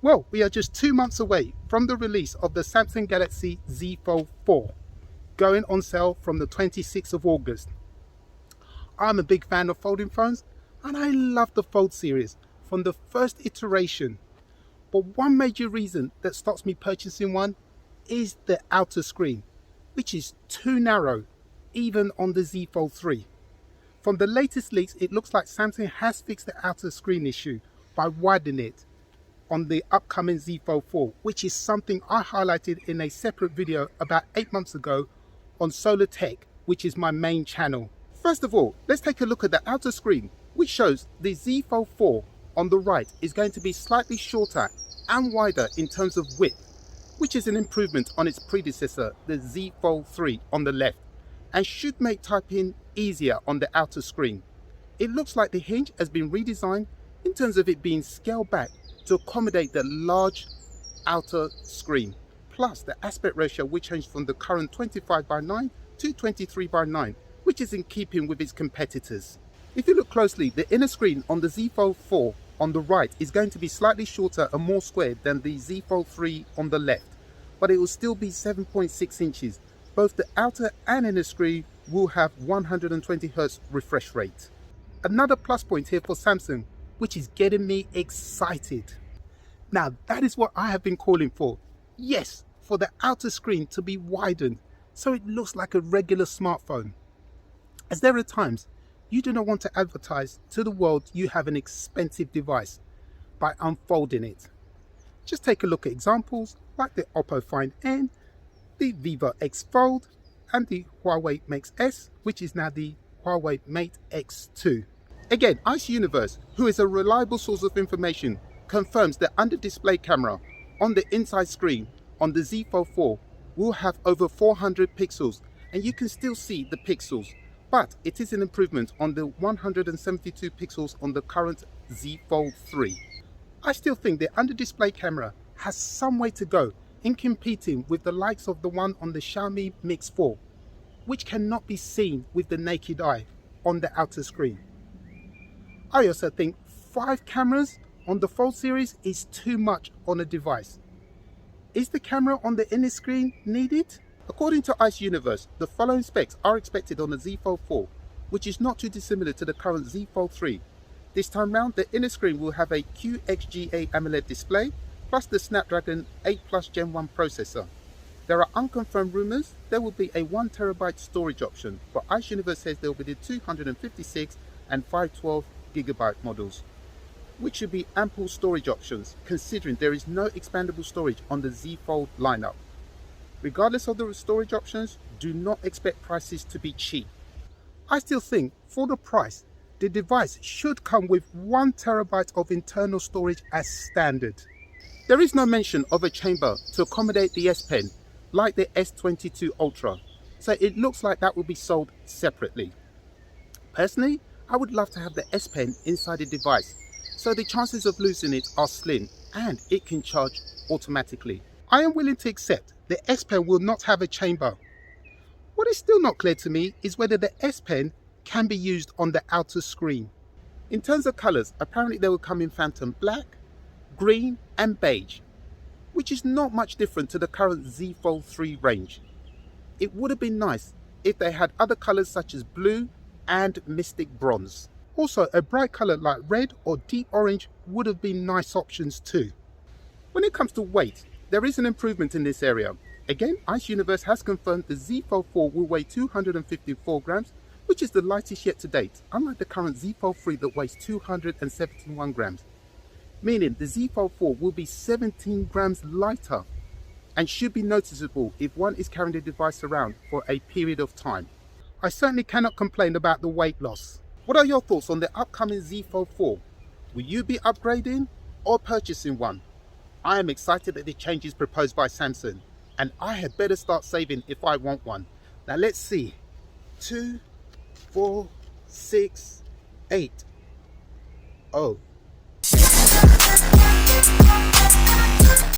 Well, we are just 2 months away from the release of the Samsung Galaxy Z Fold 4, going on sale from the 26th of August. I'm a big fan of folding phones and I love the Fold series from the first iteration. But one major reason that stops me purchasing one is the outer screen, which is too narrow, even on the Z Fold 3. From the latest leaks, it looks like Samsung has fixed the outer screen issue by widening it on the upcoming Z Fold 4, which is something I highlighted in a separate video about 8 months ago on Solar Tech, which is my main channel. First of all, let's take a look at the outer screen, which shows the Z Fold 4 on the right is going to be slightly shorter and wider in terms of width, which is an improvement on its predecessor, the Z Fold 3 on the left, and should make typing easier on the outer screen. It looks like the hinge has been redesigned in terms of it being scaled back to accommodate the large outer screen, plus the aspect ratio which changed from the current 25:9 to 23:9, which is in keeping with its competitors. If you look closely, the inner screen on the Z Fold 4 on the right is going to be slightly shorter and more squared than the Z Fold 3 on the left, but it will still be 7.6 inches. Both the outer and inner screen will have 120Hz refresh rate. Another plus point here for Samsung, which is getting me excited. Now that is what I have been calling for. Yes, for the outer screen to be widened so it looks like a regular smartphone. As there are times you do not want to advertise to the world you have an expensive device by unfolding it. Just take a look at examples like the Oppo Find N, the Vivo X Fold, and the Huawei Mate S, which is now the Huawei Mate X2. Again, Ice Universe, who is a reliable source of information, confirms the under-display camera on the inside screen on the Z Fold 4 will have over 400 pixels, and you can still see the pixels, but it is an improvement on the 172 pixels on the current Z Fold 3. I still think the under-display camera has some way to go in competing with the likes of the one on the Xiaomi Mix 4, which cannot be seen with the naked eye on the outer screen. I also think 5 cameras on the Fold series is too much on a device. Is the camera on the inner screen needed? According to Ice Universe, the following specs are expected on the Z Fold 4, which is not too dissimilar to the current Z Fold 3. This time round, the inner screen will have a QXGA AMOLED display, plus the Snapdragon 8 Plus Gen 1 processor. There are unconfirmed rumours there will be a 1TB storage option, but Ice Universe says there will be the 256 and 512GB models, which should be ample storage options considering there is no expandable storage on the Z Fold lineup. Regardless of the storage options, do not expect prices to be cheap. I still think for the price, the device should come with 1TB of internal storage as standard. There is no mention of a chamber to accommodate the S Pen like the S22 Ultra, so it looks like that will be sold separately. Personally, I would love to have the S Pen inside the device, so the chances of losing it are slim and it can charge automatically. I am willing to accept the S Pen will not have a chamber. What is still not clear to me is whether the S Pen can be used on the outer screen. In terms of colours, apparently they will come in Phantom Black, green and beige, which is not much different to the current Z Fold 3 range. It would have been nice if they had other colours such as blue and Mystic Bronze. Also, a bright colour like red or deep orange would have been nice options too. When it comes to weight, there is an improvement in this area. Again, Ice Universe has confirmed the Z Fold 4 will weigh 254 grams, which is the lightest yet to date, unlike the current Z Fold 3 that weighs 271 grams. Meaning the Z Fold 4 will be 17 grams lighter and should be noticeable if one is carrying the device around for a period of time. I certainly cannot complain about the weight loss. What are your thoughts on the upcoming Z Fold 4? Will you be upgrading or purchasing one? I am excited at the changes proposed by Samsung, and I had better start saving if I want one. Now let's see. 2, 4, 6, 8. Oh.